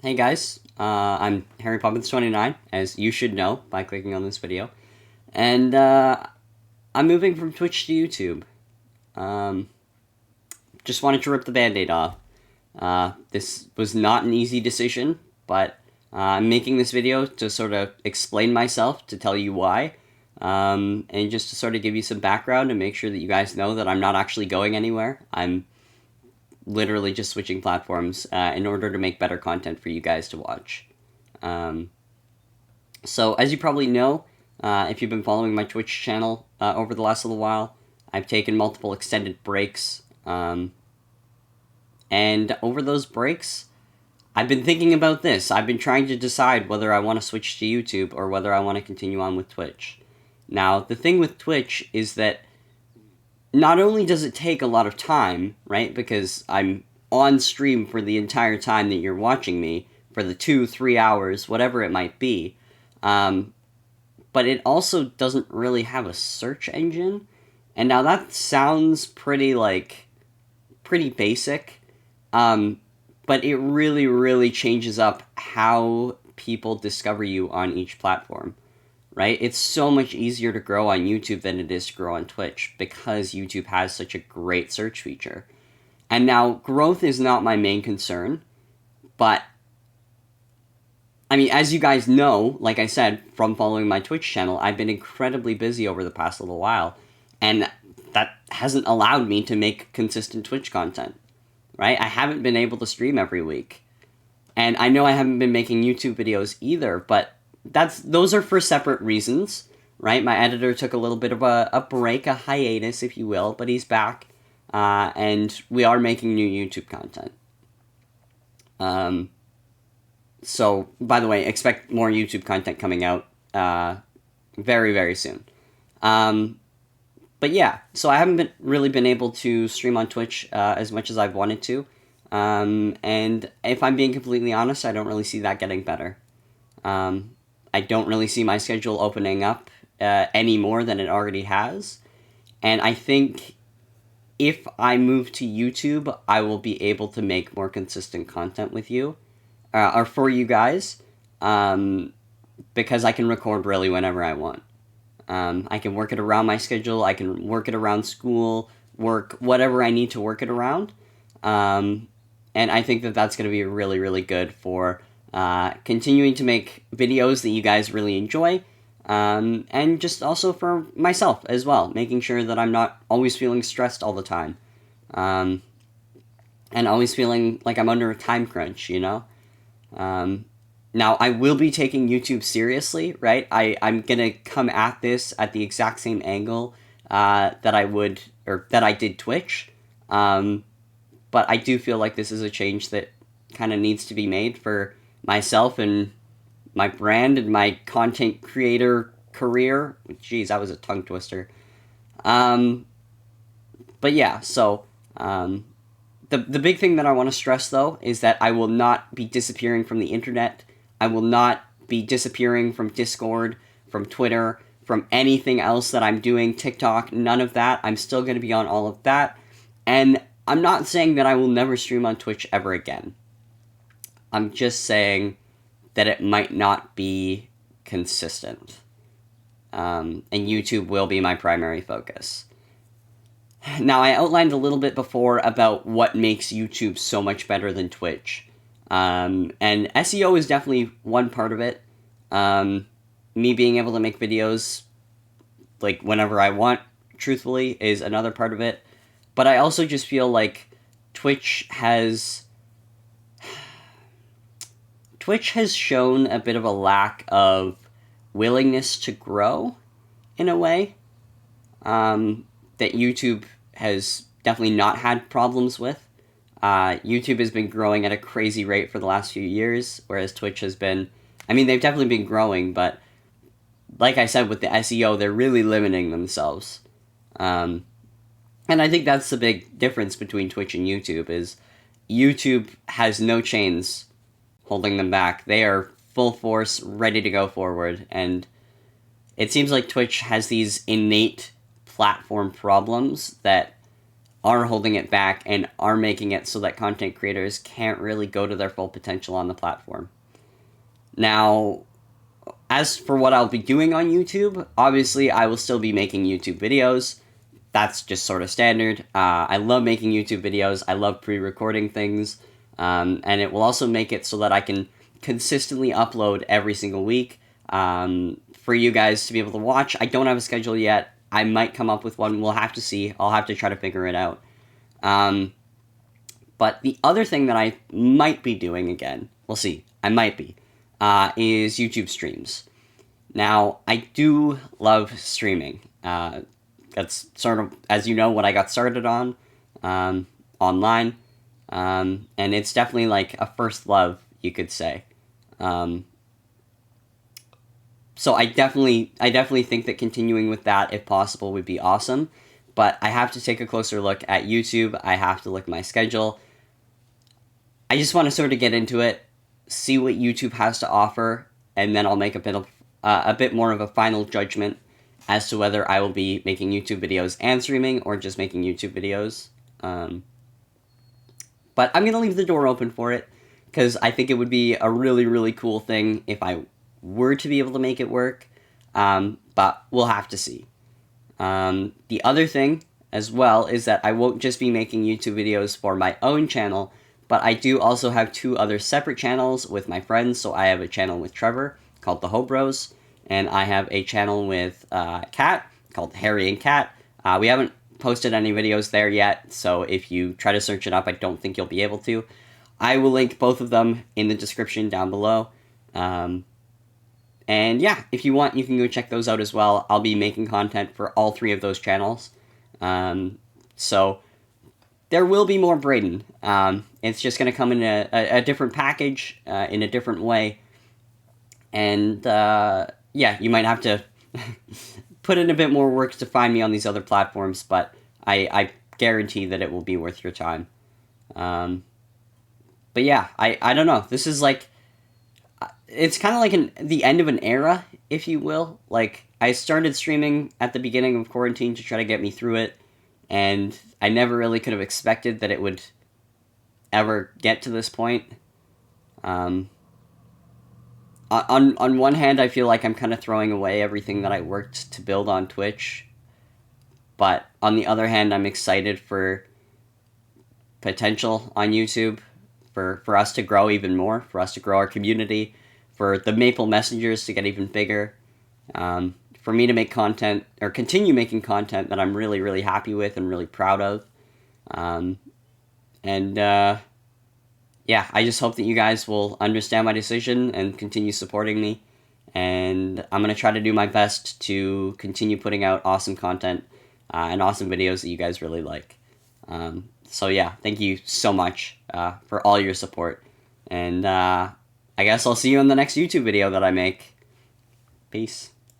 Hey guys, I'm Harry Poppins 29, as you should know by clicking on this video, and I'm moving from Twitch to YouTube. Um, just wanted to rip the band-aid off. This was not an easy decision, but I'm making this video to sort of explain myself, to tell you why, and just to sort of give you some background and make sure that you guys know that I'm not actually going anywhere. I'm literally just switching platforms in order to make better content for you guys to watch. Um, so, as you probably know, if you've been following my Twitch channel over the last little while, I've taken multiple extended breaks. And over those breaks, I've been thinking about this. I've been trying to decide whether I want to switch to YouTube or whether I want to continue on with Twitch. Now, the thing with Twitch is that not only does it take a lot of time, right? Because I'm on stream for the entire time that you're watching me, for the 2-3 hours, whatever it might be. Um, but it also doesn't really have a search engine. And now that sounds pretty basic. Um, but it really, really changes up how people discover you on each platform, right? It's so much easier to grow on YouTube than it is to grow on Twitch because YouTube has such a great search feature. And now, growth is not my main concern, but I mean, as you guys know, like I said, from following my Twitch channel, I've been incredibly busy over the past little while, and that hasn't allowed me to make consistent Twitch content, right? I haven't been able to stream every week. And I know I haven't been making YouTube videos either, but those are for separate reasons, right? My editor took a little bit of a break, a hiatus, if you will, but he's back, and we are making new YouTube content. So, by the way, expect more YouTube content coming out very, very soon. But yeah, so I haven't really been able to stream on Twitch as much as I've wanted to. And if I'm being completely honest, I don't really see that getting better. I don't really see my schedule opening up any more than it already has. And I think if I move to YouTube, I will be able to make more consistent content with you, or for you guys, because I can record really whenever I want. I can work it around my schedule. I can work it around school, work, whatever I need to work it around. And I think that that's going to be really, really good for continuing to make videos that you guys really enjoy. And just also for myself as well, making sure that I'm not always feeling stressed all the time. And always feeling like I'm under a time crunch, you know? Now, I will be taking YouTube seriously, right? I'm going to come at this at the exact same angle that I did Twitch. But I do feel like this is a change that kind of needs to be made for myself and my brand and my content creator career. Jeez, that was a tongue twister. But yeah, so the big thing that I want to stress, though, is that I will not be disappearing from the internet. I will not be disappearing from Discord, from Twitter, from anything else that I'm doing, TikTok, none of that. I'm still going to be on all of that. And I'm not saying that I will never stream on Twitch ever again. I'm just saying that it might not be consistent. And YouTube will be my primary focus. Now, I outlined a little bit before about what makes YouTube so much better than Twitch. And SEO is definitely one part of it. Me being able to make videos like whenever I want, truthfully, is another part of it. But I also just feel like Twitch has shown a bit of a lack of willingness to grow in a way that YouTube has definitely not had problems with. YouTube has been growing at a crazy rate for the last few years, whereas Twitch has been, I mean, they've definitely been growing, but like I said, with the SEO, they're really limiting themselves. And I think that's the big difference between Twitch and YouTube is YouTube has no chains holding them back. They are full force, ready to go forward, and it seems like Twitch has these innate platform problems that are holding it back and are making it so that content creators can't really go to their full potential on the platform. Now, as for what I'll be doing on YouTube, obviously I will still be making YouTube videos. That's just sort of standard. I love making YouTube videos. I love pre-recording things. And it will also make it so that I can consistently upload every single week for you guys to be able to watch. I don't have a schedule yet. I might come up with one. We'll have to see. I'll have to try to figure it out. But the other thing that I might be doing again, we'll see, I might be, is YouTube streams. Now, I do love streaming. That's sort of, as you know, what I got started on online. And it's definitely like a first love, you could say. So I definitely think that continuing with that, if possible, would be awesome. But I have to take a closer look at YouTube. I have to look at my schedule. I just want to sort of get into it, see what YouTube has to offer, and then I'll make a bit more of a final judgment as to whether I will be making YouTube videos and streaming or just making YouTube videos. But I'm going to leave the door open for it because I think it would be a really, really cool thing if I were to be able to make it work. But we'll have to see. The other thing as well is that I won't just be making YouTube videos for my own channel, but I do also have 2 other separate channels with my friends. So I have a channel with Trevor called The Hobros, and I have a channel with Kat called Harry and Kat. We haven't posted any videos there yet, so if you try to search it up, I don't think you'll be able to. I will link both of them in the description down below. And yeah, if you want, you can go check those out as well. I'll be making content for all 3 of those channels. So there will be more Braden. It's just going to come in a different package, in a different way. And yeah, you might have to put in a bit more work to find me on these other platforms, but I guarantee that it will be worth your time. But yeah, I don't know. This is like, it's kind of like the end of an era, if you will. Like, I started streaming at the beginning of quarantine to try to get me through it, and I never really could have expected that it would ever get to this point. On one hand, I feel like I'm kind of throwing away everything that I worked to build on Twitch, but on the other hand, I'm excited for potential on YouTube, for us to grow even more, for us to grow our community, for the Maple Messengers to get even bigger, for me to make content, or continue making content that I'm really, really happy with and really proud of. Yeah, I just hope that you guys will understand my decision and continue supporting me. And I'm going to try to do my best to continue putting out awesome content and awesome videos that you guys really like. So yeah, thank you so much for all your support. And I guess I'll see you in the next YouTube video that I make. Peace.